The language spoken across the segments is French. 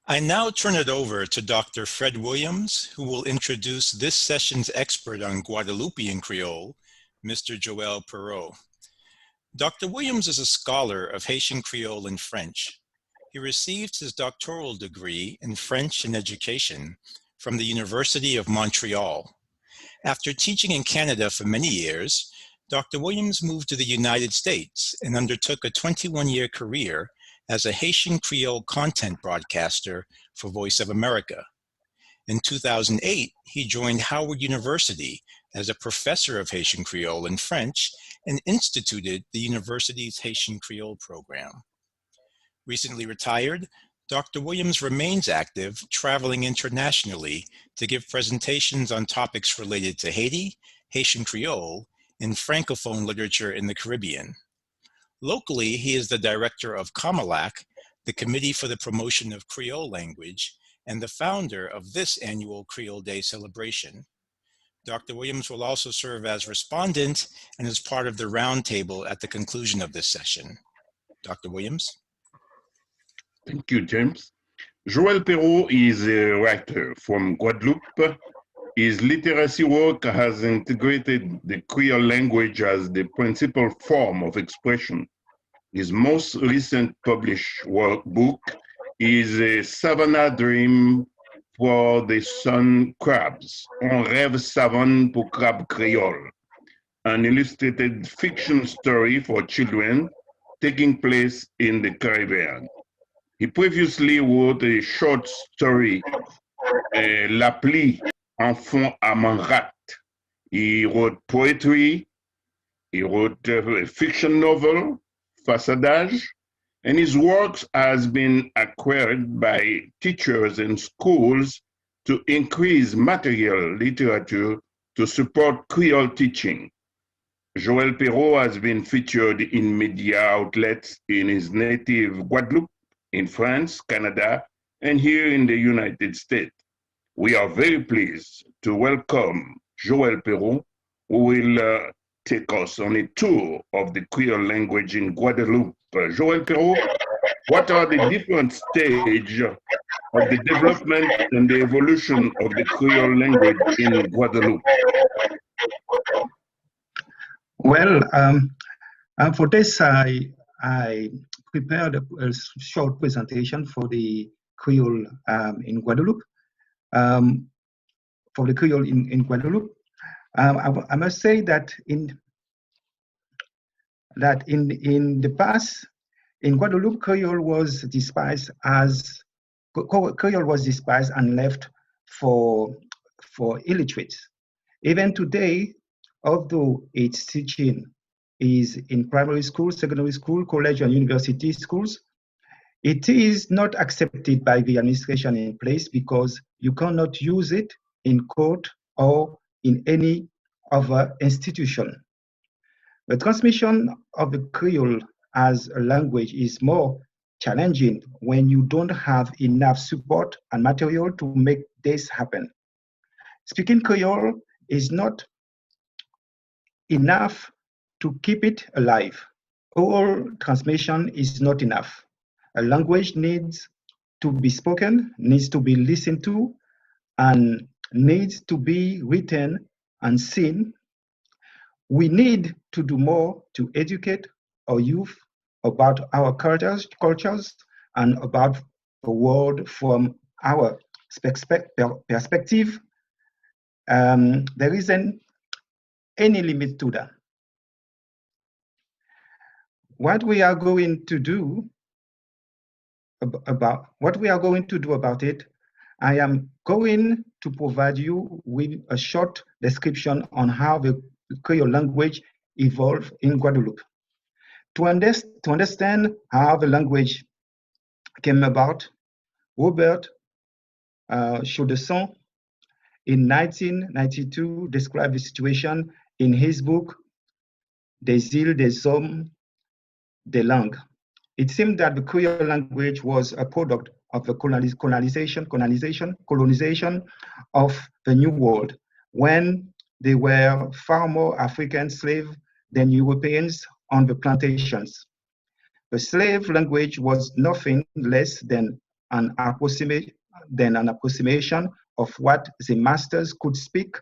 I now turn it over to Dr. Fred Williams, who will introduce this session's expert on Guadeloupean Creole, Mr. Joel Perrot. Dr. Williams is a scholar of Haitian Creole and French. He received his doctoral degree in French and education from the University of Montreal. After teaching in Canada for many years, Dr. Williams moved to the United States and undertook a 21-year career as a Haitian Creole content broadcaster for Voice of America. In 2008, he joined Howard University as a professor of Haitian Creole and French and instituted the university's Haitian Creole program. Recently retired, Dr. Williams remains active, traveling internationally to give presentations on topics related to Haiti, Haitian Creole, and Francophone literature in the Caribbean. Locally, he is the director of KOMALAK, the Committee for the Promotion of Creole Language, and the founder of this annual Creole Day celebration. Dr. Williams will also serve as respondent and as part of the roundtable at the conclusion of this session. Dr. Williams. Thank you, James. Joel Perrot is a writer from Guadeloupe. His literacy work has integrated the Creole language as the principal form of expression. His most recent published book is a Savannah Dream for the Sun Crabs, Un rêve savane pour crabe créole, an illustrated fiction story for children taking place in the Caribbean. He previously wrote a short story, L'appli enfòmasyon rat. He wrote poetry, he wrote a fiction novel, Façadage, and his works has been acquired by teachers and schools to increase material literature to support Creole teaching. Joel Perrot has been featured in media outlets in his native Guadeloupe, in France, Canada, and here in the United States. We are very pleased to welcome Joel Perrot, who will take us on a tour of the Creole language in Guadeloupe. Joel Perrot, what are the different stages of the development and the evolution of the Creole language in Guadeloupe? Well, for this, I prepared a short presentation for the Creole in Guadeloupe. For the Creole in Guadeloupe, I must say that in the past, in Guadeloupe, Creole was despised and left for illiterates. Even today, although its teaching is in primary school, secondary school, college, and university schools, it is not accepted by the administration in place because you cannot use it in court or in any other institution. The transmission of the Creole as a language is more challenging when you don't have enough support and material to make this happen. Speaking Creole is not enough to keep it alive. Oral transmission is not enough. A language needs to be spoken, needs to be listened to, and needs to be written and seen. We need to do more to educate our youth about our cultures and about the world from our perspective. There isn't any limit to that. What we are going to do about it, I am going to provide you with a short description on how the Creole language evolved in Guadeloupe. To understand how the language came about, Robert Chaudesson in 1992 described the situation in his book Des îles des hommes des langues. It seemed that the Creole language was a product of the colonization of the New World, when there were far more African slaves than Europeans on the plantations. The slave language was nothing less than an approximation of what the masters could speak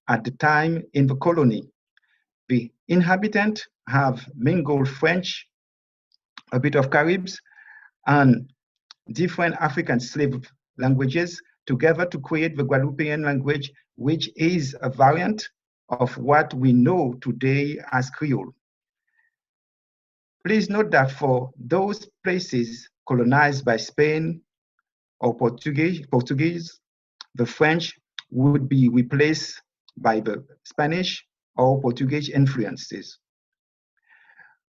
at the time in the colony. The inhabitants have mingled French, a bit of Caribs, and different African slave languages together to create the Guadeloupean language, which is a variant of what we know today as Creole. Please note that for those places colonized by Spain or Portuguese, the French would be replaced by the Spanish or Portuguese influences.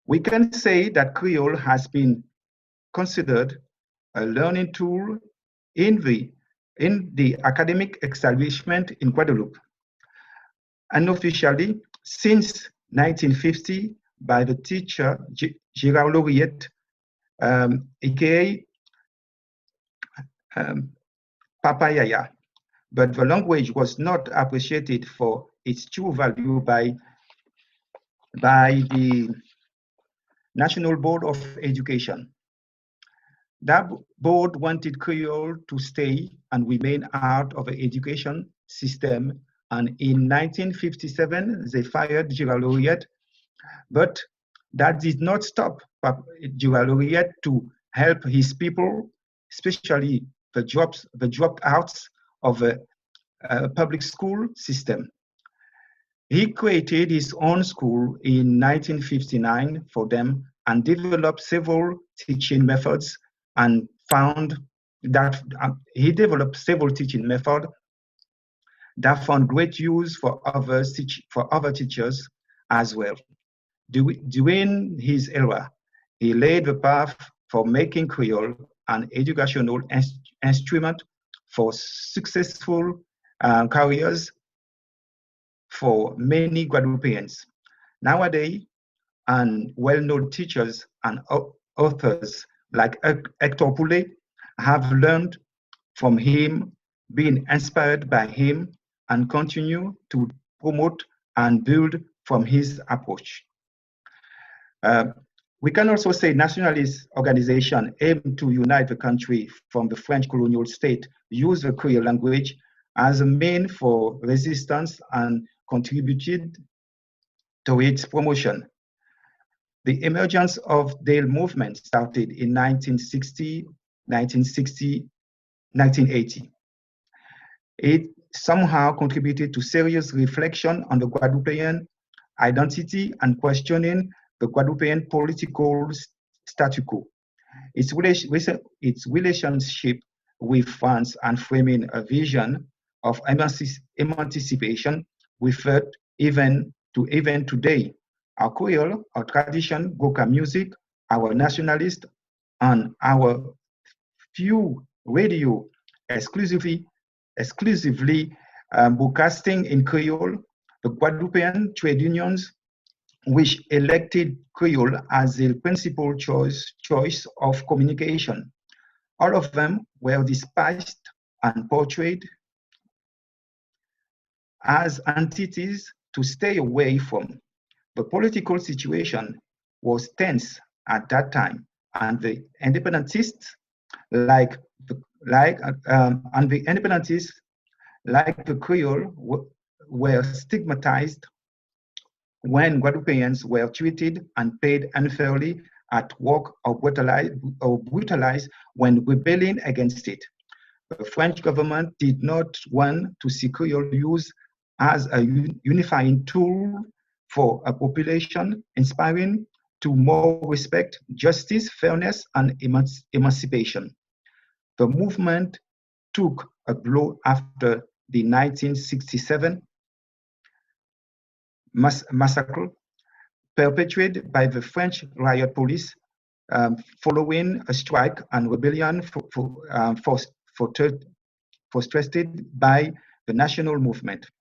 We can say that Creole has been considered a learning tool in the academic establishment in Guadeloupe. Unofficially, since 1950, by the teacher Gérard Lauriette, aka Papa Yaya, but the language was not appreciated for its true value by the National Board of Education. That board wanted Creole to stay and remain out of the education system, and in 1957 they fired Gérard Lauriette, but that did not stop Gérard Lauriette to help his people, especially the dropouts of the public school system. He created his own school in 1959 for them and developed several teaching methods, and found that he developed several teaching methods that found great use for other teachers as well. During his era, he laid the path for making Creole an educational instrument for successful careers for many Guadeloupeans. Nowadays, and well-known teachers and authors like Hector Poulet have learned from him, been inspired by him, and continue to promote and build from his approach. We can also say nationalist organizations aim to unite the country from the French colonial state, use the Creole language as a means for resistance and contributed to its promotion. The emergence of the movement started in 1960, 1980. It somehow contributed to serious reflection on the Guadeloupean identity and questioning the Guadeloupean political status quo. Its relationship with France and framing a vision of emancipation referred even today. Our Creole, our tradition, Goka music, our nationalist, and our few radio exclusively broadcasting in Creole, the Guadeloupean trade unions, which elected Creole as the principal choice of communication. All of them were despised and portrayed as entities to stay away from. The political situation was tense at that time, and the independentists, like the Creole, were stigmatized when Guadeloupeans were treated and paid unfairly at work or brutalized when rebelling against it. The French government did not want to see Creole used as a unifying tool for a population, inspiring to more respect, justice, fairness, and emancipation. The movement took a blow after the 1967 massacre perpetrated by the French riot police following a strike and rebellion frustrated by the national movement.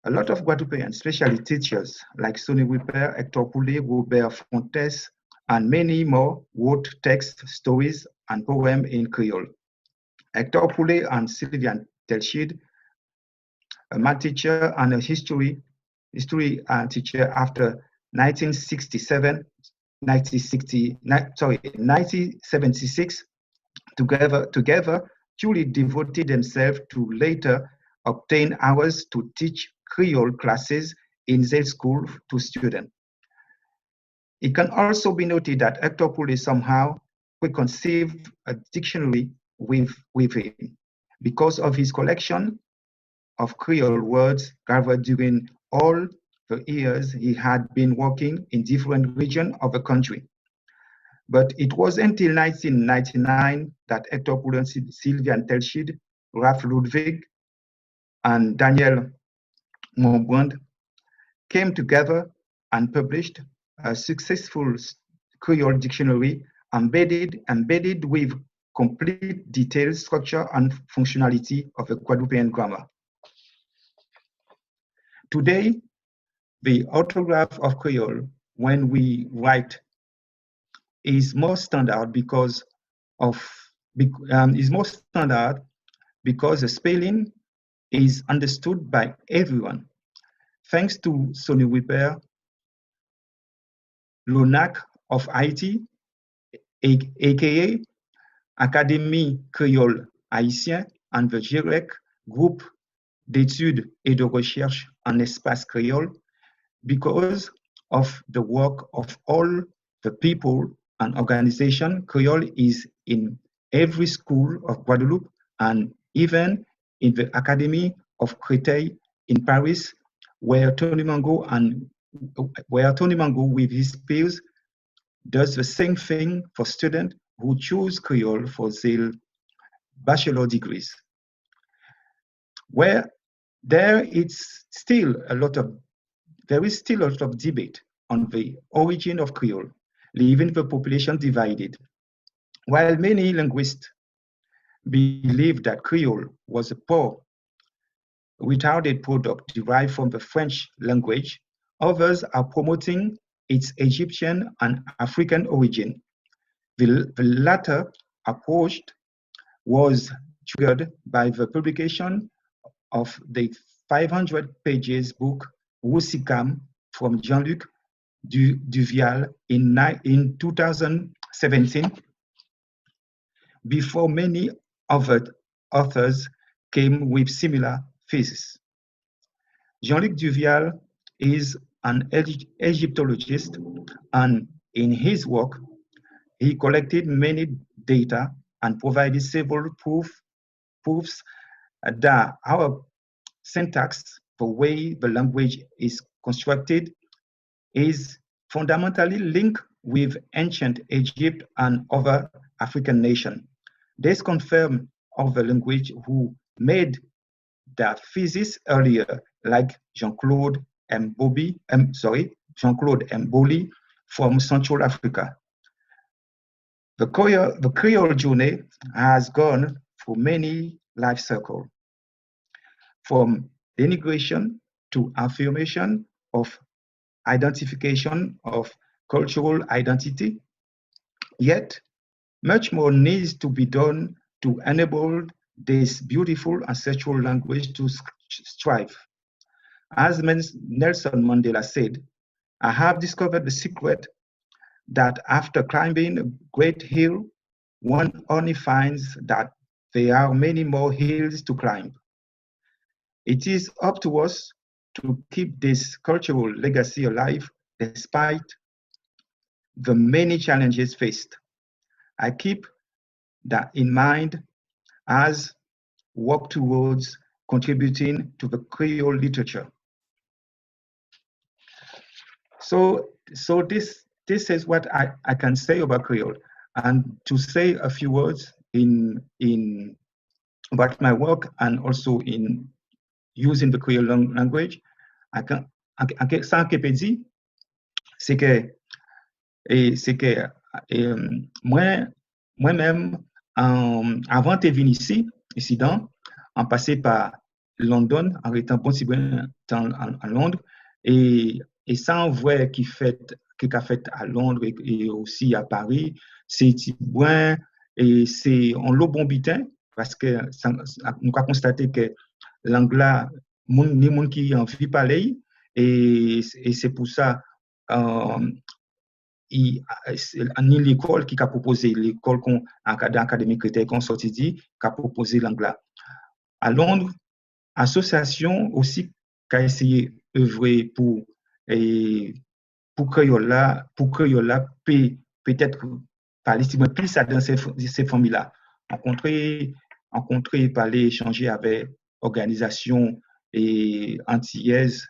A lot of Guadeloupeans, especially teachers like Sonny Ripper, Hector Poulet, Robert Fontes, and many more, wrote texts, stories, and poems in Creole. Hector Poulet and Sylvian Telchid, a math teacher and a history teacher after 1976, together truly devoted themselves to later obtain hours to teach Creole classes in their school to students. It can also be noted that Oktòb somehow preconceived a dictionary with him because of his collection of Creole words gathered during all the years he had been working in different regions of the country. But it was until 1999 that Oktòb, Sylvian Telschid, Ralph Ludwig, and Daniel Monbrand came together and published a successful Creole dictionary embedded with complete detailed structure and functionality of a Guadeloupean grammar. Today, the orthograph of Creole, when we write, is more standard because the spelling is understood by everyone. Thanks to Sonny Whipper, l'ONAC of Haiti, aka Académie Créole Haïtien, and the GIREC, Groupe d'études et de recherche en espace créole, because of the work of all the people and organization. Creole is in every school of Guadeloupe and even in the Academy of Créteil in Paris, where Tony Mango with his peers does the same thing for students who choose Creole for their bachelor degrees. Where there is still a lot of debate on the origin of Creole, leaving the population divided. While many linguists believe that Creole was a poor, retarded product derived from the French language, others are promoting its Egyptian and African origin. The latter approach was triggered by the publication of the 500 pages book Roussicam from Jean-Luc Duvial in 2017, before many other authors came with similar theses. Jean-Luc Duvial is an Egyptologist, and in his work, he collected many data and provided several proofs that our syntax, the way the language is constructed, is fundamentally linked with ancient Egypt and other African nations. This confirms other language who made that thesis earlier, like Jean-Claude Mboli from Central Africa. The Creole journey has gone through many life cycles, from denigration to affirmation of identification of cultural identity. Yet, much more needs to be done to enable this beautiful ancestral language to strive. As Nelson Mandela said, I have discovered the secret that after climbing a great hill, one only finds that there are many more hills to climb. It is up to us to keep this cultural legacy alive despite the many challenges faced. I keep that in mind as work towards contributing to the Creole literature. So this is what I can say about Creole. And to say a few words about my work and also in using the Creole language, ça que peut dire, c'est que moi-même, avant de venir ici en passé par London, en étant bon si bien en Londres, et ça on voit qui a fait à Londres et aussi à Paris, c'est bon et c'est on l'eau bon bitin parce que nous avons constaté que l'anglais ni monde qui en vit parler et c'est pour ça ni l'école qui a proposé, l'école qu'on académique critère qu'on sorti dit, qui a proposé l'anglais. À Londres, association aussi qui a essayé d'œuvrer pour Kreyol là, peut-être parler plus dans ces familles-là. Rencontrer, parler, échanger avec organisations et antillaises,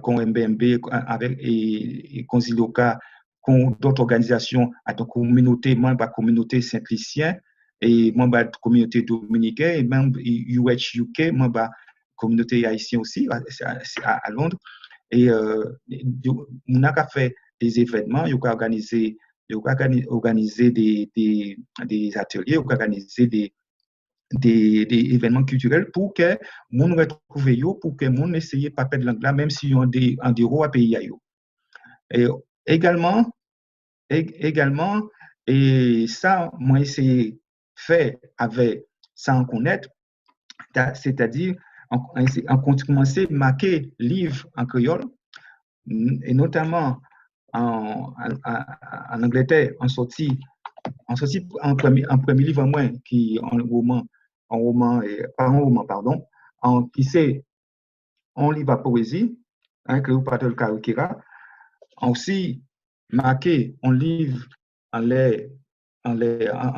comme MBMB, avec et Consiloca, d'autres organisations, à la communauté, membres de la communauté Saint-Lucien et membres de la communauté dominicaine et même UK, membres de la communauté haïtienne aussi à Londres. Et on a fait des événements, on a organisé des ateliers, on a organisé des événements culturels pour que moun retrouve yo, pour que moun essaye pas perdre l'anglais même si on des en déro à pays yo. Et également et ça moi essayé faire avec sans connaître, c'est-à-dire on commencer marquer livre en créole et notamment en Angleterre on sorti un premier livre moins qui qui c'est un livre à poésie, que vous parlez de Karikira, aussi marqué un livre en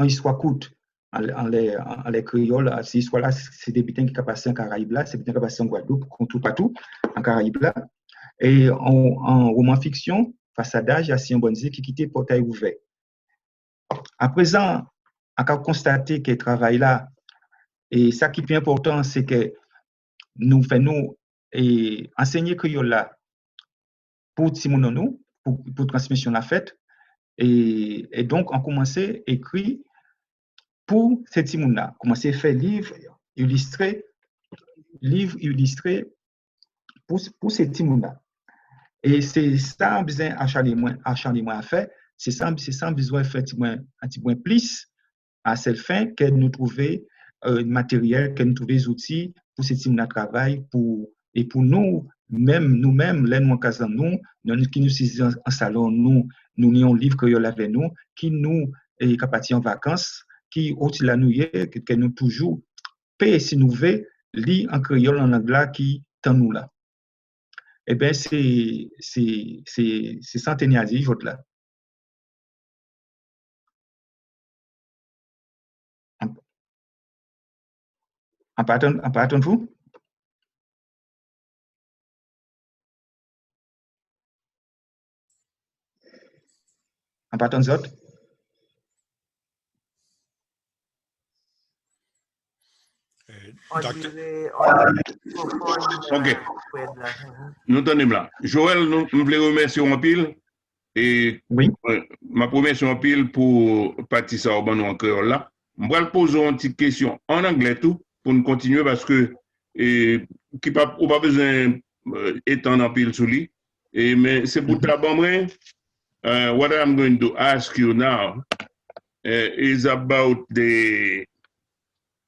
histoire courte, en les créoles, ces histoires-là, c'est des butins qui sont passés en Caraïbes là, c'est des butins qui sont passés en Guadeloupe, tout partout, en Caraïbes là, et en roman fiction, Façadage, Assis en Bonzi, qui quittait Portail ouvert. À présent, on a constaté que le travail là, et ça qui est plus important, c'est que nous faisons enseigner créole là pour Timononou, pour transmission la fête, et donc on commençait à écrire pour ces Timoun là, commencer à faire livres illustrés pour ces Timoun là. Et c'est ça besoin acharnement à faire, c'est ça besoin de faire un petit point plus à cette fin que nous trouver matériel, que nous trouver des outils pour ces teams de travail, pour nous-mêmes, les nous qui nous saisissons en salon, nous avons un livre créole avec nous, qui nous est capable en vacances, qui aussi la nous que nous toujours paye si nous voulons lire en créole en anglais qui tant nous là. Eh bien, c'est centenaire je là. En partant vous? En partant de autres? Ok. Nous tenons là. Joël, nous voulons remercier en pile. Et oui. Ma première en pile pour partir en créole là. Je vais poser une petite question en anglais tout pour nous continuer parce que qui pas besoin étendre en pile sur lui. Mais c'est pour t'abandonner. What I'm going to ask you now is about the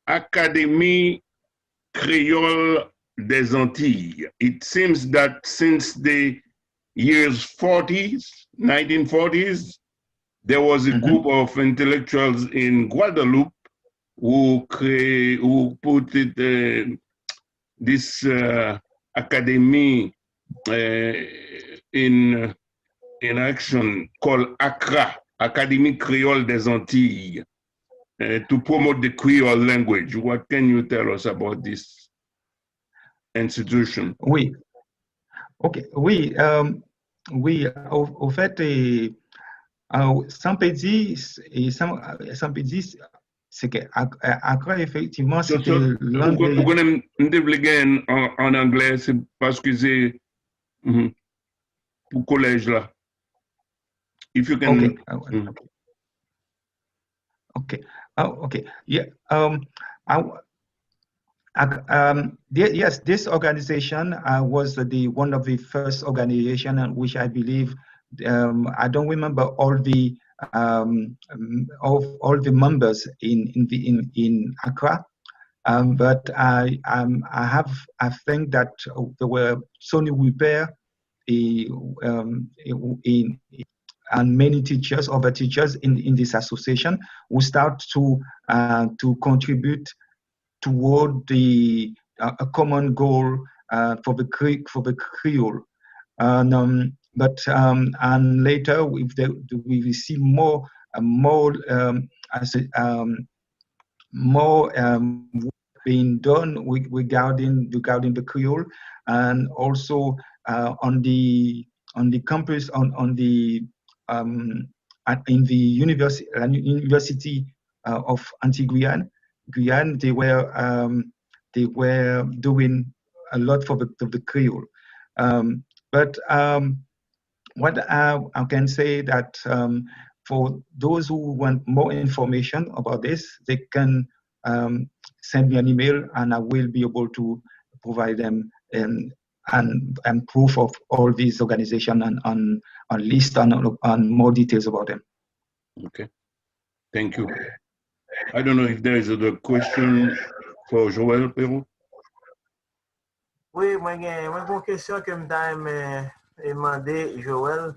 Académie Créole des Antilles. It seems that since the years 1940s, there was a group of intellectuals in Guadeloupe who put this academy in action called ACRA, Académie Créole des Antilles, to promote the Creole language. What can you tell us about this institution? Oui. OK. Oui. Au fait, sans pédis, c'est que ACRA, effectivement, c'est que l'anglais. En anglais, c'est parce que c'est pour collège là. If you can. Okay. Okay. Yeah. Yes, this organization was one of the first organizations, which I believe I don't remember all the members in Accra, but I think that there were Sonny Weber many teachers, other teachers in this association, who start to contribute toward a common goal for the Creole. And later we see more being done regarding the Creole, and also on the campus in the University of Antigua, Guyane. They were doing a lot for the Creole. But what I can say that for those who want more information about this, they can send me an email, and I will be able to provide them and proof of all these organizations and list and more details about them. Okay, thank you. I don't know if there is other question for Joël Perrot. Oui, moi j'ai une question que je demandé Joël.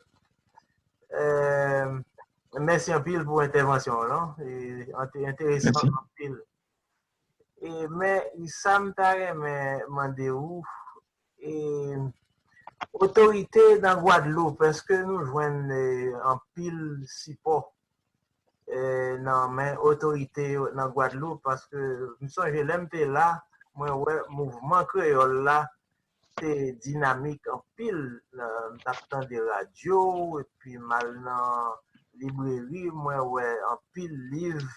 Merci un pile pour l'intervention, non? Intéressant un pile. Mais ça me demandé où autorité dans Guadeloupe, est-ce que nous jouons un pile support non, mais autorité dans Guadeloupe, parce que je sens que l'MT là, moi ouais, mouvement créole là, c'est dynamique en pile, t'attends des radios et puis mal dans librairie, moi ouais, en pile livre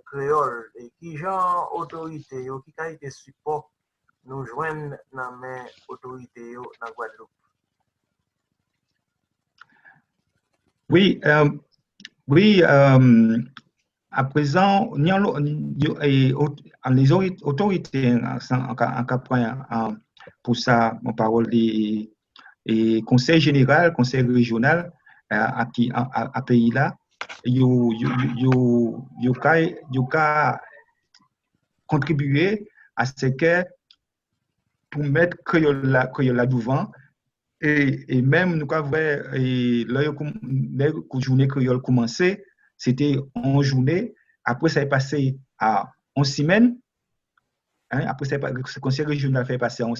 créole et qui genre autorité ou qui qualité support nous joignent dans mes autorités dans Guadeloupe. Oui, à présent, les autorités en pour ça, en parole des conseils général, conseil régional à pays là, yo contribuer à ce que pour mettre Kreyol là devant. Et même nous avons la journée Kreyol commencé, c'était en journée. Après ça est passé à 11 semaines. Après ça, le conseil régional fait passer en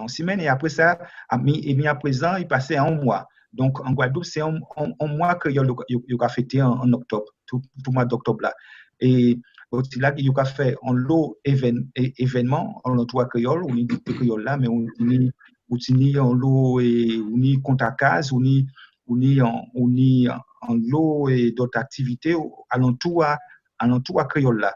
semaine. Et après ça, et à présent, il passait en 1 mois. Donc en Guadeloupe, c'est un mois Kreyol a fêté en octobre, tout mois d'octobre là. Et là, il a fait un lot événement en l'endroit Kreyol, on dit Kreyol là, mais on en lot et on y compte à case, on y en lot et d'autres activités alentour à Kreyol là.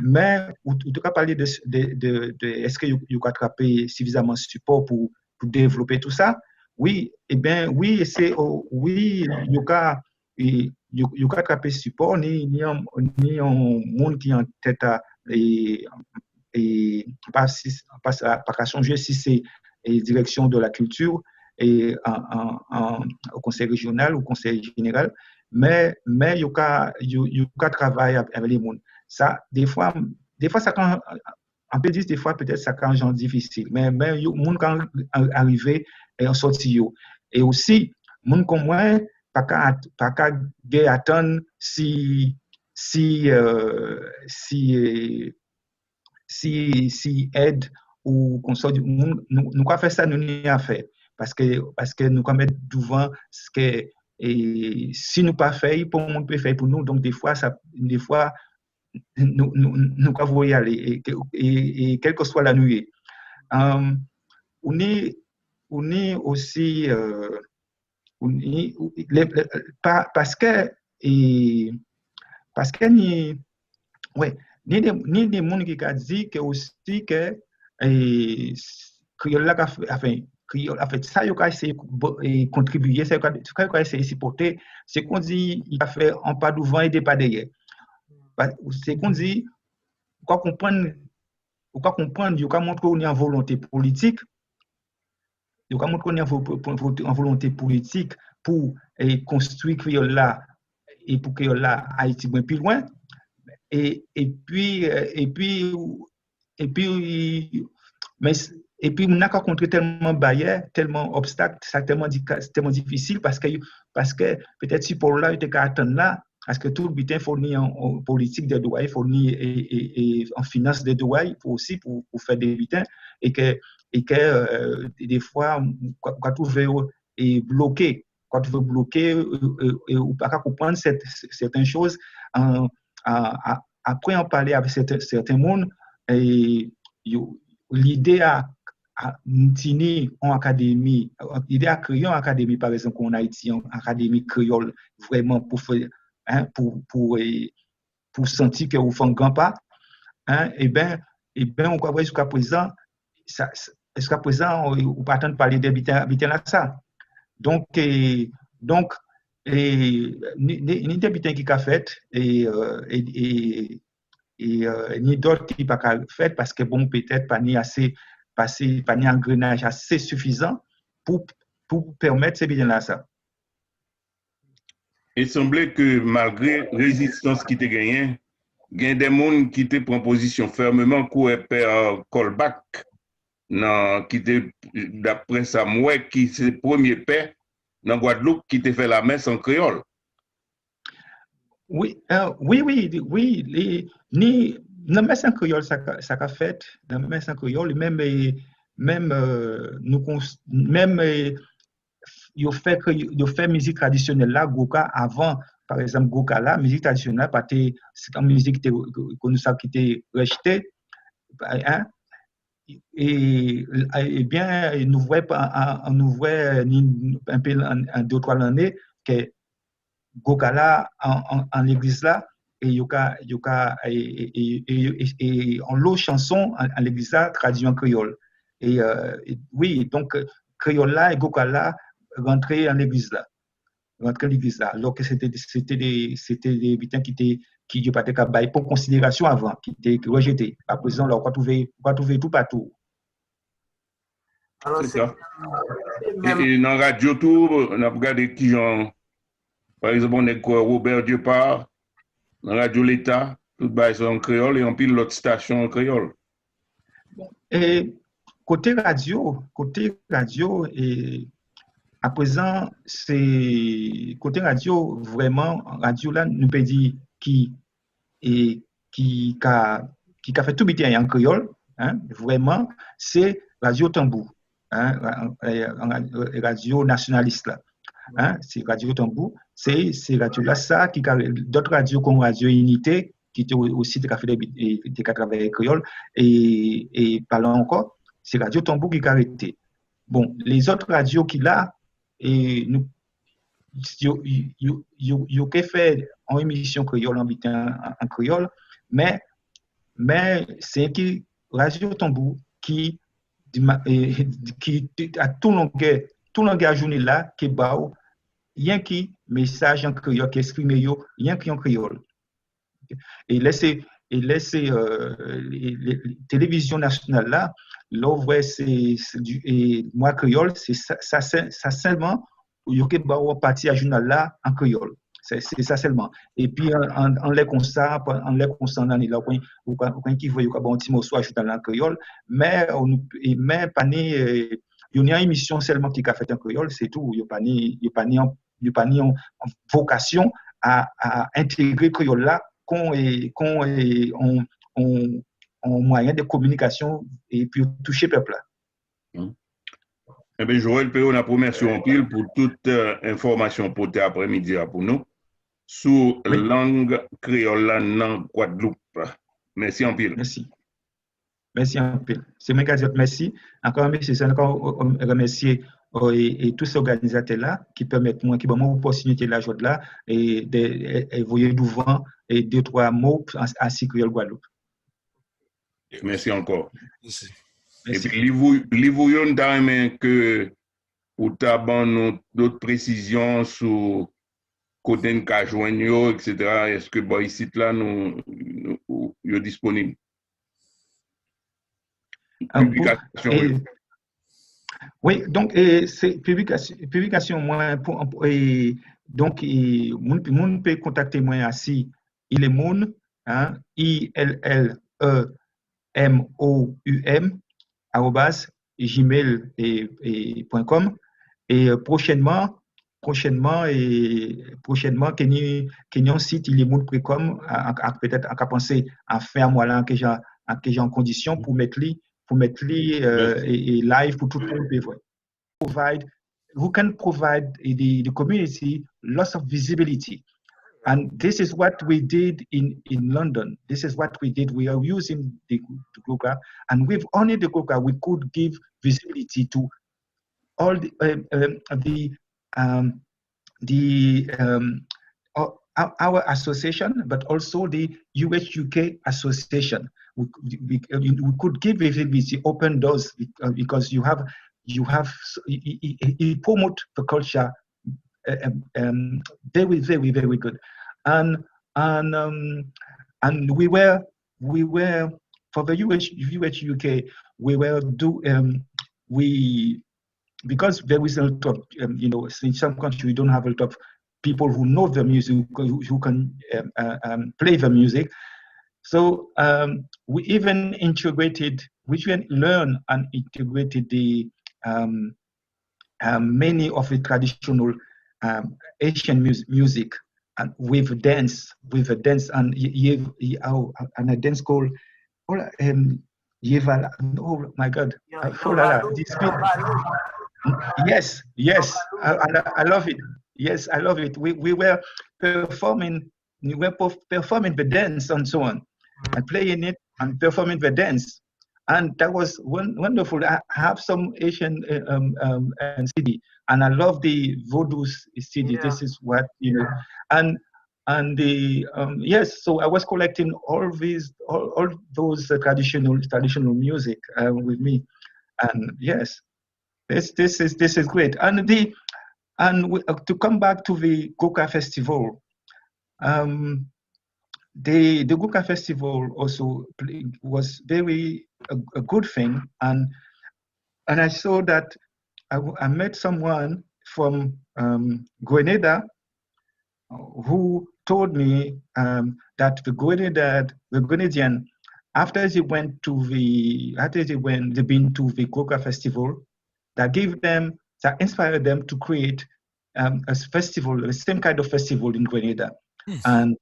Mais on doit parler de est-ce que vous avez attrapé suffisamment de support pour développer tout ça? Oui, eh bien oui, oui, vous avez attrapé support ni un monde qui en tête et pas qu'à changer si c'est direction de la culture et au conseil régional ou conseil général, mais il y a travail avec les mondes. Ça des fois ça quand on peut dire des fois peut-être ça quand genre difficile, mais le monde quand arriver et en sorti et aussi monde comme moi pas qu'à attendre si aide ou qu'on soit nous quoi faire ça nous n'y a fait parce que nous quand mettre devant ce que et si nous pas fait pour monde peut faire pour nous, donc des fois nous quoi y aller et quelle que soit la nuit on est aussi parce que ni ouais ni des monde qui a dit que aussi que Kreyol là enfin Kreyol en fait ça il a essayé contribuer ça il a essayé supporter c'est qu'on dit il a fait un pas devant et des pas derrière c'est qu'on dit quoi comprendre il a montré qu'on est en volonté politique il a montré qu'on est en volonté politique pour construire Kreyol là et pour Kreyol là Haïti bien plus loin. Et puis mais Et puis, on a rencontré tellement de barrières, tellement d'obstacles, c'est tellement difficile parce que peut-être si pour là, il était qu'à attendre là, parce que tout le butin fourni en politique des douailles, fourni et en finance des douailles aussi pour faire des butins, et que des fois, quand tu veux bloquer, ou pas comprendre certaines choses, après en parler avec certains mondes, l'idée à tenir en académie, l'idée à créer en académie, par exemple, en Haïti, en académie créole, vraiment pour faire, pour sentir que vous faites un grand pas, et bien, on croit jusqu'à présent, on pas de parler d'habitants là, ça. Donc, ni d'habitants qui a fait, ni d'autres qui n'ont pas fait, parce que bon, peut-être pas ni assez passer par un engrenage assez suffisant pour permettre ces biens-là ça. Il semblait que malgré la résistance qui était gagnée, il y a des gens qui étaient en position fermement pour faire callback, qui était d'après ça, moi qui c'est le premier père dans Guadeloupe qui était fait la messe en créole. Oui, ni la messe en créole ça a fait, la messe en créole même il fait musique traditionnelle là goka avant par exemple goka là musique traditionnelle c'est une musique que nous savons qui était rejetée, hein, et bien nous voyons un peu en 2-3 années que goka là en l'église là et en l'eau chanson en l'église là traduit en créole et oui donc créole là et goka là rentrer en l'église là alors que c'était des butins qui n'ont pas été capables pour considération avant qui étaient rejetés à présent là on va trouver tout partout. Alors c'est ça. Et dans la radio tout on a regardé qui genre par exemple on est quoi Robert Diepard dans la radio l'État tout bas en créole et on pile l'autre station en créole. Et côté radio et à présent, c'est côté radio, vraiment, radio là, nous peut dire qui a fait tout bien en créole, hein, vraiment, c'est Radio Tambour, hein, radio nationaliste là, hein, c'est Radio Tambour, c'est radio là, ça, qui a d'autres radios comme Radio Unité, qui était aussi des travailleurs créole, et parlant encore, c'est Radio Tambour qui a arrêté. Bon, les autres radios qu'il a, et nous, ils ont fait en émission créole en créole, mais c'est qui Radio Tambour qui a tout longueur journée là qui bat rien qui message en créole qui exprime rien qui en créole et laisser les télévisions nationales là l'ouvre c'est moi créole c'est ça seulement il y a partie à journal là en créole c'est ça seulement et puis en les constats là ou qui voit il y a un petit mot soit journal en créole mais pas ni il y a une émission seulement qui a fait en créole c'est tout il y a pas ni en vocation à intégrer créole là qu'on moyen de communication et puis toucher le peuple. Eh bien, Joël Perrot, la première sur en pile pour toute information pour après-midi pour nous sur langue créole dans Guadeloupe. Merci en pile. Merci en pile. C'est moi qui dis merci. Encore remercier et tous ces organisateurs-là qui permettent moi, qui m'ont l'opportunité de la journée là et voyer devant et 2-3 mots à Créole Guadeloupe. Merci encore. Merci. Et puis, l'Ivourion d'aimé que pour t'aban d'autres précisions sur côté de jwenn, etc. Est-ce que bon, ici là nous est disponible? Publication. Oui, donc c'est publication moi donc moun peut contacter moi assis il est moun ILLEMOUM gmail.com et prochainement Kenyon site il est monde précom peut-être à penser à faire moi là que j'ai en condition pour mettre et live pour tout le monde who can provide the community lots of visibility. And this is what we did in London. This is what we did. We are using the Google, and with only the Google, we could give visibility to all our association, but also the US-UK association. We could give visibility, open doors, because you have promote the culture very, very, very good. And we were for the US-UK, because there is a lot of in some countries we don't have a lot of people who know the music, who can play the music. So we even learn and integrated the many of the traditional Asian music and with a dance and a dance called oh my God, yes, I love it. Yes, I love it. We were performing the dance and so on, and playing it and performing the dance, and that was wonderful. I have some Asian CD, and I love the Voodoo CD. Yeah. This is what and the yes. So I was collecting all those traditional music with me, and yes, this is great. And to come back to the Goka Festival, the Goka Festival also was very a good thing, and I saw that I met someone from Grenada who told me that the Grenadian, after they been to the Goka Festival, that inspired them to create a festival, the same kind of festival in Grenada, and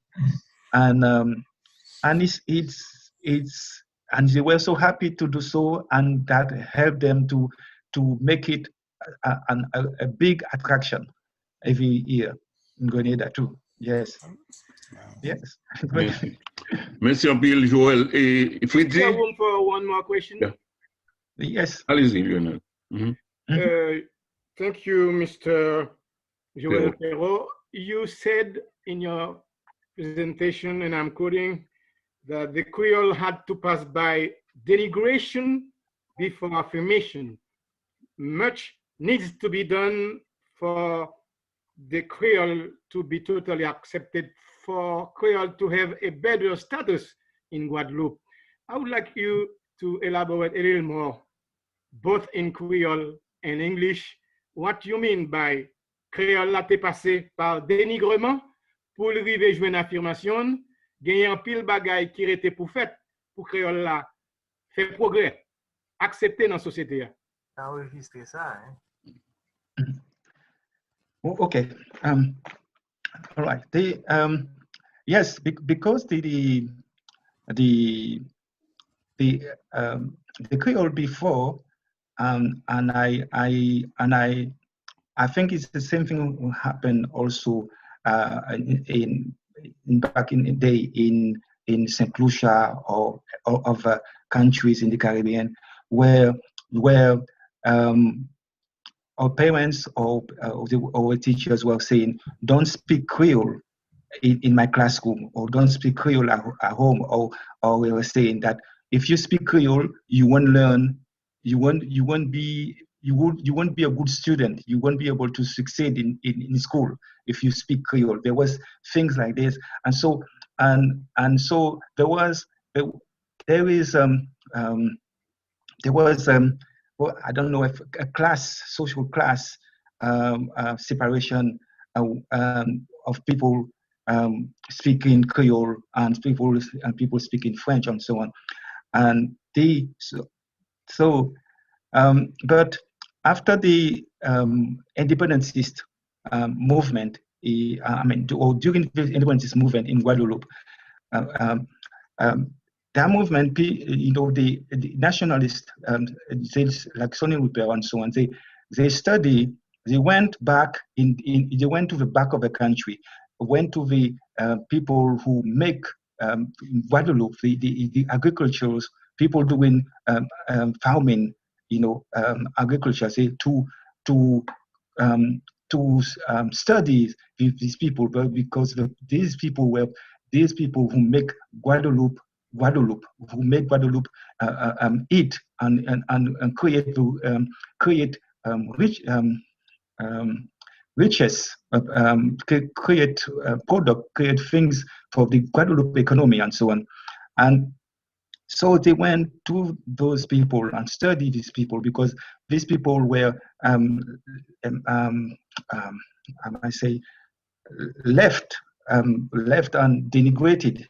they were so happy to do so, and that helped them to make it a big attraction every year in Grenada too. Yes. Wow. Yes. Merci un peu, Joël. Et Fritzie? Room for one more question. Yeah. Yes. Allez-y, Lionel. Thank you, Mr. Joël Perrot. You said in your presentation, and I'm quoting, that the Creole had to pass by denigration before affirmation. Much needs to be done for the Creole to be totally accepted, for Creole to have a better status in Guadeloupe. I would like you to elaborate a little more, both in Creole and English, what you mean by Creole a été passé par dénigrement pour arriver jouer une affirmation, gagner un pile bagay qui était pour fait pour Creole là faire progrès, accepter dans la société. Enregistrer ça, hein? Okay. All right. Yes, because the Creole before, and I think it's the same thing will happen also in back in the day in St. Lucia or other countries in the Caribbean where our parents or teachers were saying, don't speak Creole in my classroom, or don't speak Creole at home, or we were saying that if you speak Creole, you won't learn, you won't be a good student, you won't be able to succeed in school if you speak Creole. There was things like this, and so there was well, I don't know if a social class separation of people speaking Creole and people speaking French and so on, and But after the independentist movement, or during the independentist movement in Guadeloupe, that movement, the nationalists, like Sonny Rupert and so on, they went back they went to the back of the country, went to the people who make Guadeloupe, the agricultures, people doing farming, agriculture, to study these people, because these people who make Guadeloupe, who make Guadeloupe eat and create riches, create product, create things for the Guadeloupe economy and so on. And so they went to those people and studied these people, because these people were, left and denigrated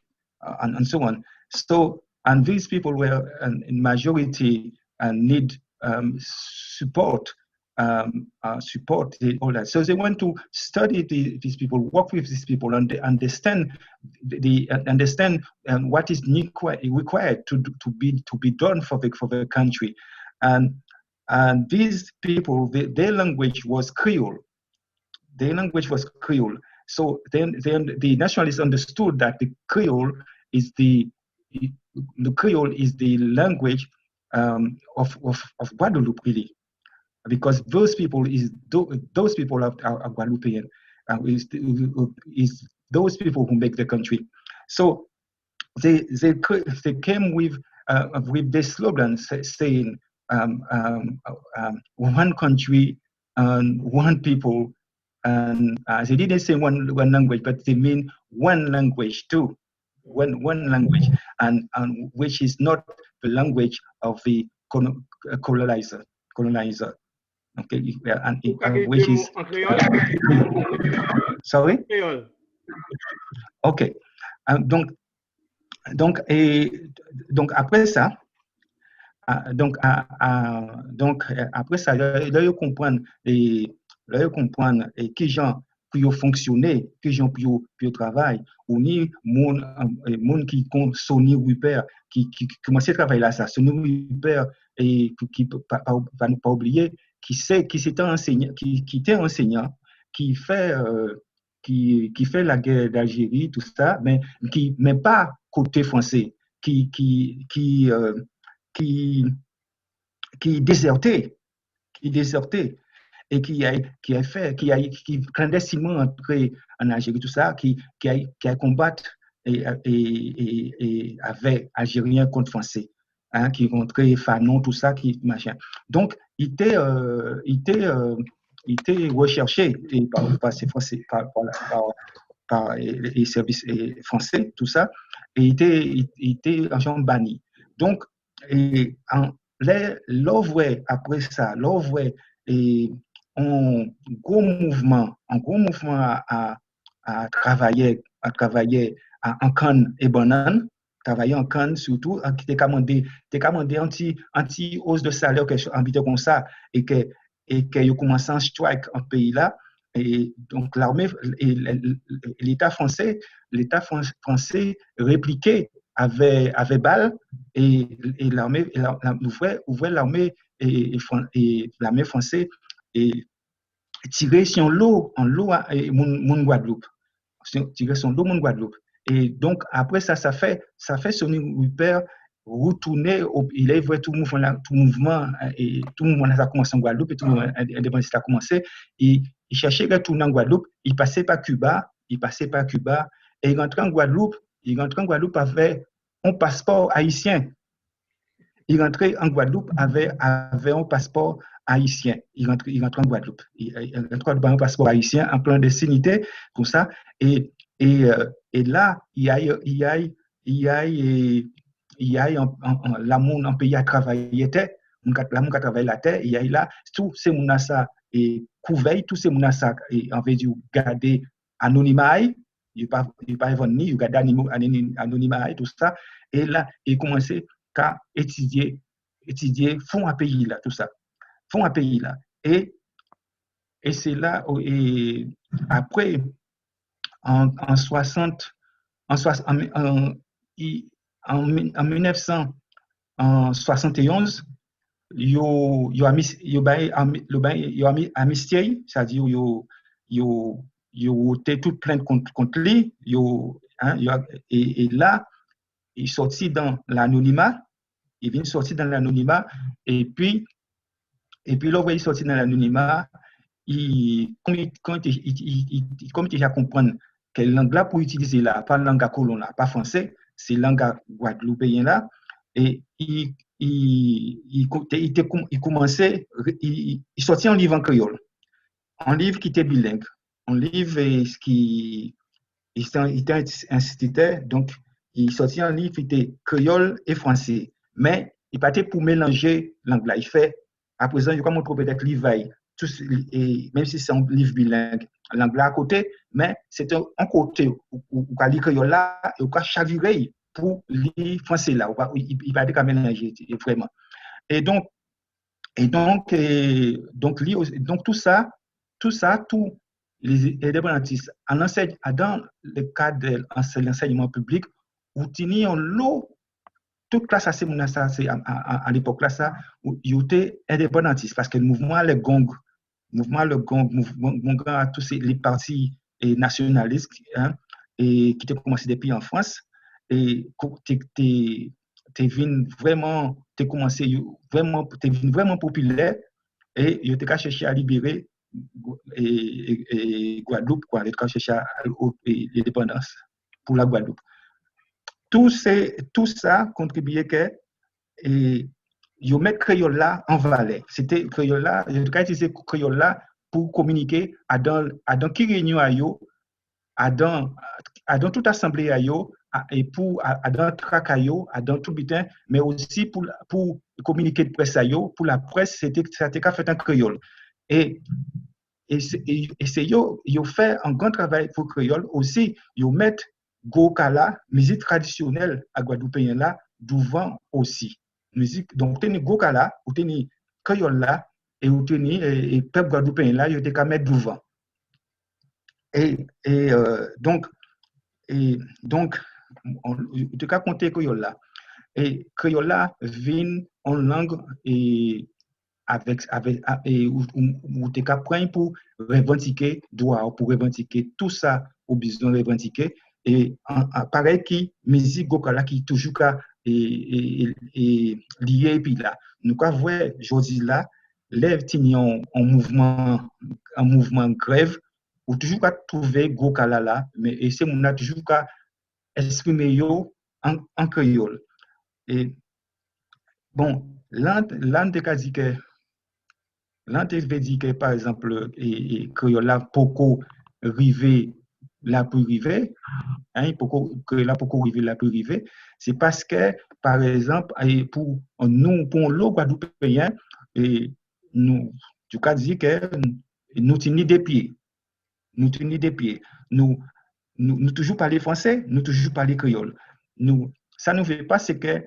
and so on. So, and these people were in majority need support, all that. So they want to study these people, work with these people, and understand what is required to be done for the country. And these people, their language was Creole. So then the nationalists understood that the Creole is the language of Guadeloupe, really, because those people are Guadeloupean, is those people who make the country. So they came with this slogan saying one country and one people. And they didn't say one language, but they mean one language too, one language, and which is not the language of the colonizer. Okay, and which is sorry. Okay, donc après ça. Donc après ça, là ils comprennent qui gens pour fonctionner, qui gens pour travailler, ou ni monde qui compte Sonny Rupert qui commençait à travailler là, ça Sonny Rupert, et qui va ne pas oublier, qui était enseignant, qui fait la guerre d'Algérie, tout ça, mais pas côté français, qui désertait et qui clandestinement entré en Algérie, tout ça, qui a combattu et avec Algériens contre Français, hein, qui rentré Fanon, tout ça, qui machin. Donc, il était recherché par ces Français, par les services français, tout ça, et il était en genre banni. Donc, l'ouvre après ça, et un gros mouvement à travailler en canne et banane, travailler en canne surtout, qui était commandé anti hausse de salaire, quelque chose comme ça, et que il commençait un strike en pays là. Et donc l'armée et l'État français répliquait avait balle, et l'armée ouvrait l'armée et l'armée française et tirer sur l'eau mon Guadeloupe, tirer sur l'eau mon Guadeloupe. Et donc après ça fait Sonny Rupert retourner, il a vu tout mouvement et tout le monde a commencé en Guadeloupe, et tout le monde indépendantiste a commencé, et il cherchait à retourner en Guadeloupe, il passait par Cuba, et il rentrait en Guadeloupe avec un passeport haïtien. Il rentrait en Guadeloupe avec un passeport haïtien. Il rentre en Guadeloupe. Il rentre avec un passeport haïtien en clandestinité, comme ça. Et là, il y a un pays à travailler, l'amour à travailler la terre, il y a là, tous ces mounassa et couveille, tous ces mounassa, et en fait, de garder anonymat, il pas vendre, il garder anonymat, tout ça. Et là, il commençait à étudier étudier, font un pays là, tout ça. Font un pays là. Et c'est là, et après, en 1971, yo amnistie, c'est-à-dire yo t'es toute plainte contre lui, et là il sortit dans l'anonymat, il vient sortir dans l'anonymat, et puis là il sortit dans l'anonymat, comme il déjà comprendre quelle langue là pour utiliser là, pas langue à colon là, pas français, c'est langue guadeloupéen là, et il commençait, il sortit un livre en créole, un livre qui était bilingue, un livre qui était instituteur, donc il sortit un livre qui était créole et français, mais il partait pour mélanger langue là, il fait, à présent, il commence peut-être livre, même si c'est un livre bilingue, langue là à côté, mais c'est un côté où on lit créole là, et on chavirer pour lire français là, il partait qu'à mélanger, vraiment. Et donc tout ça, tous les indépendantistes, dans le cadre de l'enseignement public, où il y a l'eau, toute classe à l'époque là, ça, où il était indépendantiste, parce que le mouvement à tous les partis nationalistes, hein, et qui étaient commencé depuis en France, et t'es venu vraiment populaire, et il était cherché à libérer et Guadeloupe, quoi, il était cherché à l'indépendance pour la Guadeloupe. Tout ça contribuait que ils mettent Kreyol là en valeur. C'était Kreyol là, je vais utiliser Kreyol là pour communiquer à dans qui réunion à yo, à dans toute assemblée à yo, et pour à dans trac à yo, à dans tout butin, mais aussi pour communiquer de presse à yo, pour la presse c'était fait en Kreyol. Et c'est yo fait un grand travail pour Kreyol aussi, yo mettre Gokala, musique traditionnelle à Guadeloupéen là, devant aussi. Musique, donc, tenez Gokala, ou tenez Kreyol là, et ou tenez peuple Guadeloupéen là, il était qu'à mettre devant. Donc, on était qu'à compter Kreyol là. Et Kreyol là vient en langue et ou t'es qu'à prendre pour revendiquer droit, pour revendiquer tout ça, au besoin de revendiquer. Et pareil qui musique Gokala qui toujours lié et puis là nous quoi voir aujourd'hui là lève tignon en mouvement grève ou toujours qu'à trouver Gokala là mais et c'est mon a toujours qu'à exprimer yo en créole. Et bon l'un des cas dit que par exemple et créole là pourquoi river la pour river, hein, pour arriver la plus river, c'est parce que, par exemple, pour l'eau guadeloupéen, et nous, tu cas dire que nous tenons des pieds, nous toujours parler français, nous toujours parler créole. Ça ne veut pas, c'est que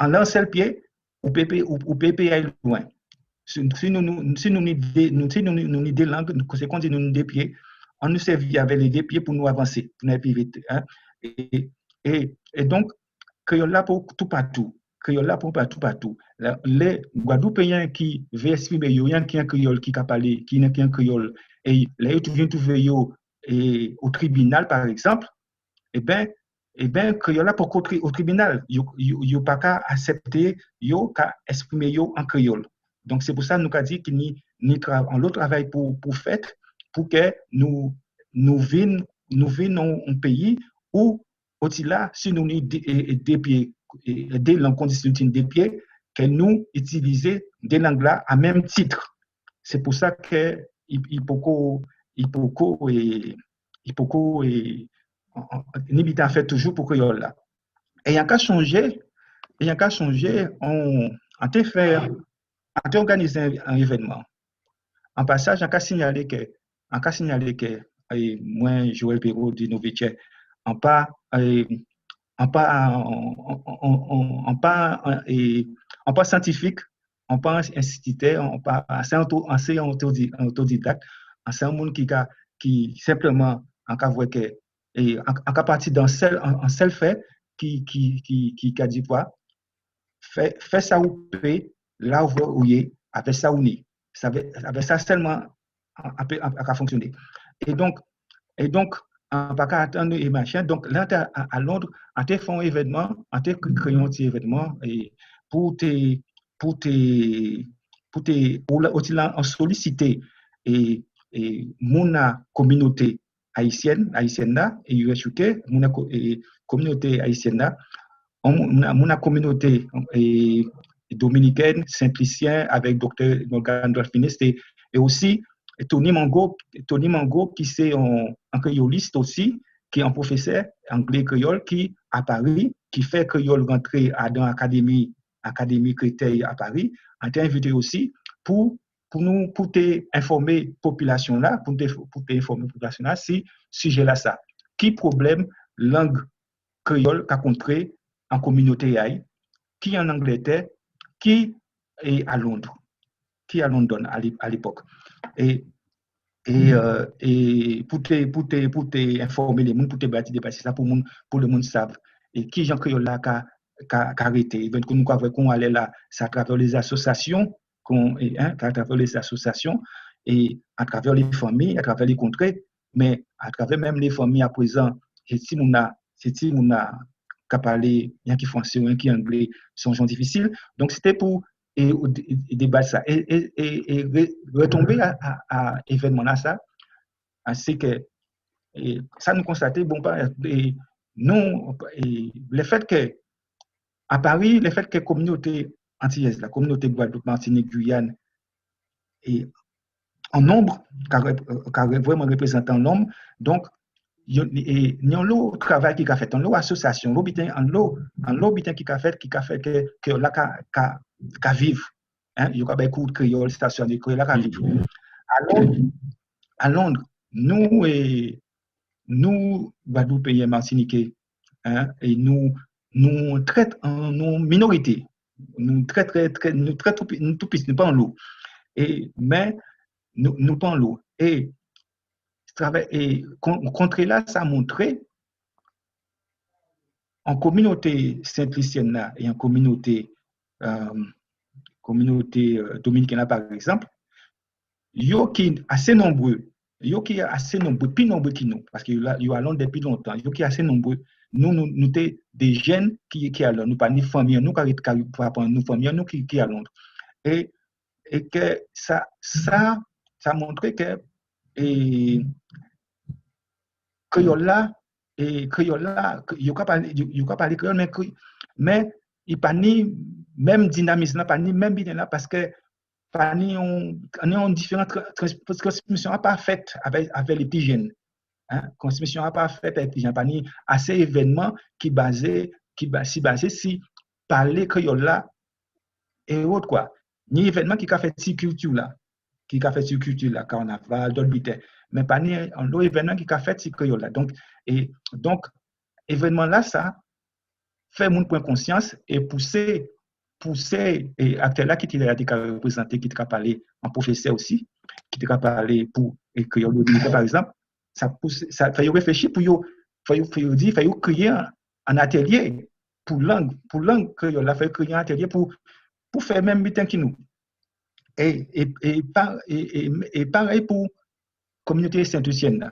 en l'un seul pied, ou pépé est loin. Si nous avons des langues, c'est qu'on dit nous des pieds, on nous servit avec les deux pieds pour nous avancer, pour nous aller vite. Hein? Et donc, Kreyol là pour tout partout. Kreyol là pour partout. Les Guadeloupéens qui veulent exprimer, il y a un Kreyol qui a parlé, qui n'est qu'un Kreyol, et là, tu viens trouver au tribunal, par exemple, eh bien, Kreyol là pour au tribunal, il n'y a pas qu'à accepter, il y a qu'à exprimer en Kreyol. Donc, c'est pour ça que nous avons dit qu'il y a un travail pour faire, pour que nous venions un pays où, au-delà, si nous avons des pieds, des langues constitutives des pieds, que nous utilisons des langues là à même titre. C'est pour ça que Nibita fait toujours pour Kreyol là. Et il y a qu'à changer, on a organisé un événement. En passage, on a signalé que moi, Joël Perrot de Novice, on pas en pas scientifique, en pas instituteur, en pas assez autodidacte, c'est un monde qui simplement en cas voit que et en cas partie d'un seul fait qui a dit quoi fait ça ou peut là où il est avec ça ou ni avec ça seulement à fonctionner et donc en pas qu'à attendre et machin donc là à Londres on te fait un événement on te créé un petit événement et pour en solliciter et mon communauté haïtienne là et USUK mon communauté haïtienne là mon communauté dominicaine Saint-Lucien avec docteur Morgan Dolphiniste et aussi Tony Mango qui c'est un créoliste aussi qui est un professeur anglais créole qui à Paris qui fait créole rentrer dans l'académie Créteil à Paris a été invité aussi pour informer population là pour informer population là si sujet là ça qui problème langue créole qu'a contré en communauté haï qui en Angleterre qui est à Londres qui à London à l'époque et pour te informer les gens pour te bâtir ça pour le monde savent et qui Jean Créole là qu'a arrêté donc nous qu'on allait là ça à travers les associations à travers les associations et à travers les familles à travers les contrées mais à travers même les familles à présent et si on a qu'à parler bien qui français ou qui anglais sont gens difficiles donc c'était pour débattre ça et retomber à événement là ça c'est que ça nous constater bon pas non le fait que à Paris le fait que communauté antillaise la communauté Guadeloupe Martinique Guyane et en nombre car vraiment représentant en nombre donc il y a un travail qui a fait en association en l'habitant qui a fait que là qu'à vivre il y a des cours de créole station de créole là qu'à vivre à Londres nous Guadeloupe et Martinique et nous traite en minorité nous traite tout petit nous pas en l'eau et mais nous pas en l'eau et contre là, ça a montré en communauté saint-lucienne et en communauté dominicaine par exemple, yo qui assez nombreux, plus nombreux que nous, parce qu'il y a Londres depuis longtemps, yo qui assez nombreux, nous des jeunes qui à Londres, nous pas ni famille, nous nous famille, nous qui à Londres. Et que ça montré que Kreyol là, il n'y a pas de créole, mais il n'y a pas ni même dynamisme, pas ni même bien là, parce que on a différentes transmissions à pas faites avec les petits jeunes. Transmission à pas faite avec les gens, pas ni assez événements qui basé si parler créole là et autre quoi. Ni événement qui a fait si culture là, carnaval, d'autres mais pas ni un autre événement qui a fait si créole là. Donc événement là ça fait mon point conscience et pousser et acteur là qui t'a représenté qui t'a parlé en professeur aussi qui t'a parlé pour écrire par exemple ça fait réfléchir pour créer un atelier pour langue créole là fait créer un atelier pour faire même mitin qui nous et pareil pour communauté saint-lucienne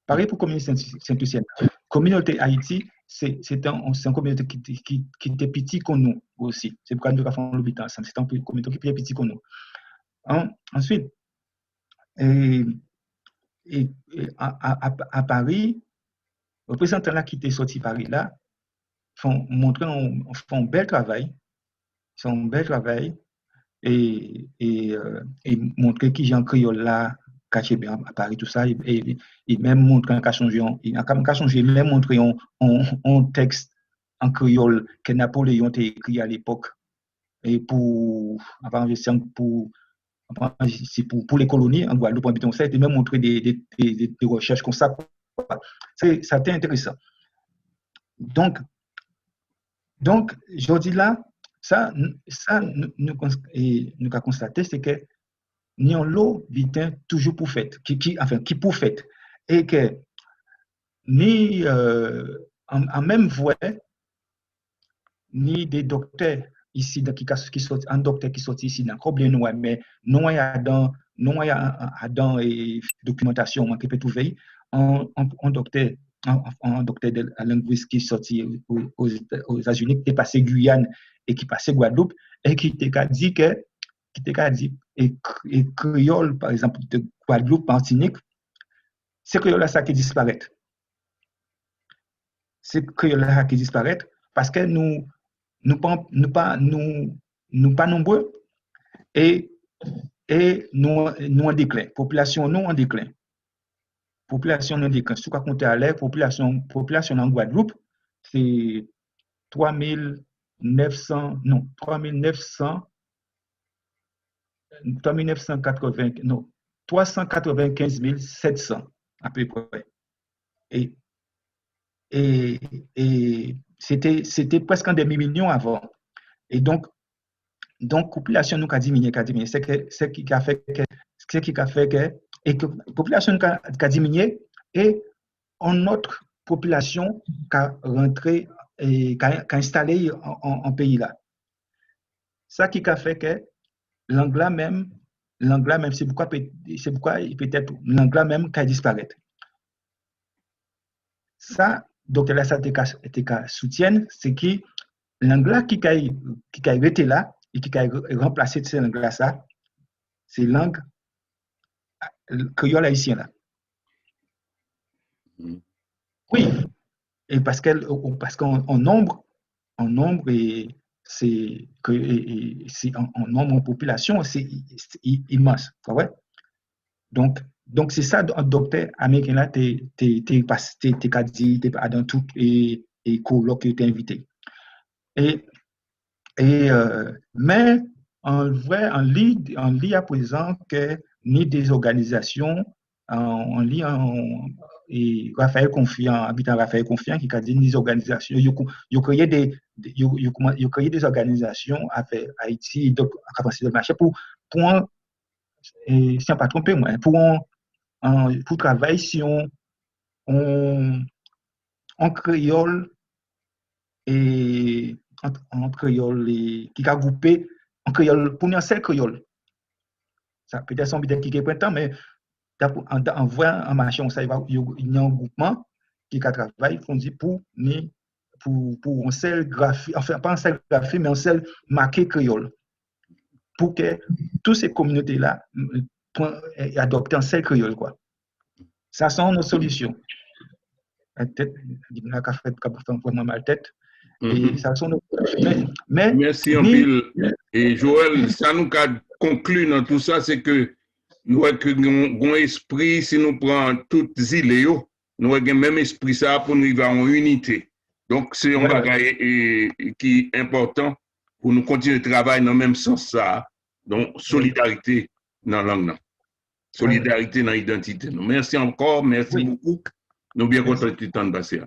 pareil pour communauté saint-lucienne communauté Haïti c'est une communauté qui était petit qu'on nous aussi. C'est pourquoi nous avons fait l'hôpital ensemble. C'est une communauté qui est petit qu'on nous. Ensuite, à Paris, les représentants là qui étaient sortis de Paris là font un bel travail. Ils font un bel travail et montrer qui Jean Créole là caché bien à Paris tout ça et même montrer qu'à changer même montrer un texte en créole que Napoléon a écrit à l'époque et pour les colonies en Guadeloupe ça a été même montré des recherches comme ça c'est intéressant Donc, je dis là, ça nous avons constaté, c'est que nous avons l'eau toujours pour fait, qui pour fait, et que ni en même voie, ni des docteurs ici qui sont un docteur qui sont ici dans combien nous mais nous y a dans et documentation qui peut trouver un docteur de la linguiste qui sorti aux États-Unis qui est passé Guyane et qui passé Guadeloupe et qui t'a dit et créole par exemple de Guadeloupe Martinique c'est créole là ça qui disparaît. C'est créole là qui disparaît parce que nous pas nombreux et nous en déclin. Population nous en déclin. Population en déclin. Si on compte à l'air, population en Guadeloupe, c'est 3980, non, 395 700 à peu près. Et c'était presque un demi-million avant. Et donc population nous a diminué. C'est ce qui a fait que et que population a diminué et une autre population qui a rentré et qui a installé en pays là. Ça qui a fait que l'anglais même c'est pourquoi peut-être l'anglais même qui a disparu. Ça docteur là ça soutient c'est que l'anglais qui a été là et qui a remplacé cette langue là ça c'est langue créole haïtien là. Oui, et parce qu'en nombre et c'est en nombre en population c'est immense, ouais. Donc c'est ça un docteur américain là t'es dans tout et colloque qui était invité. Mais on lit à présent que ni des organisations, on lit et Raphaël Confiant, habitant Raphaël Confiant, qui a dit des organisations, il a créé des organisations avec Haïti, donc à capacité de marché pour si on pas trompé moi, pour travailler si on créole et en créole qui a groupé en créole pour un seul créole. Ça peut-être son bidon qui est printemps, mais en voyant en marché, il y a un groupement qui travaille pour un seul graphie, enfin pas un seul graphie, mais un seul marqué créole. Pour que toutes ces communautés-là adoptent un seul créole, quoi. Ça sont nos solutions. Peut-être, il y a un fait vraiment mal tête. Et ça sont nos solutions. Mais merci en pile. Et Joël, ça nous a conclu dans tout ça, c'est que nous avons un esprit, si nous prenons toutes les îles, nous avons le même esprit ça pour nous vivre en unité. Donc, c'est un bagage qui est important pour nous continuer de travailler dans le même sens ça. Donc, solidarité dans la langue. Solidarité dans l'identité. Merci encore, merci beaucoup. Nous sommes bien contents de tout le temps de passer.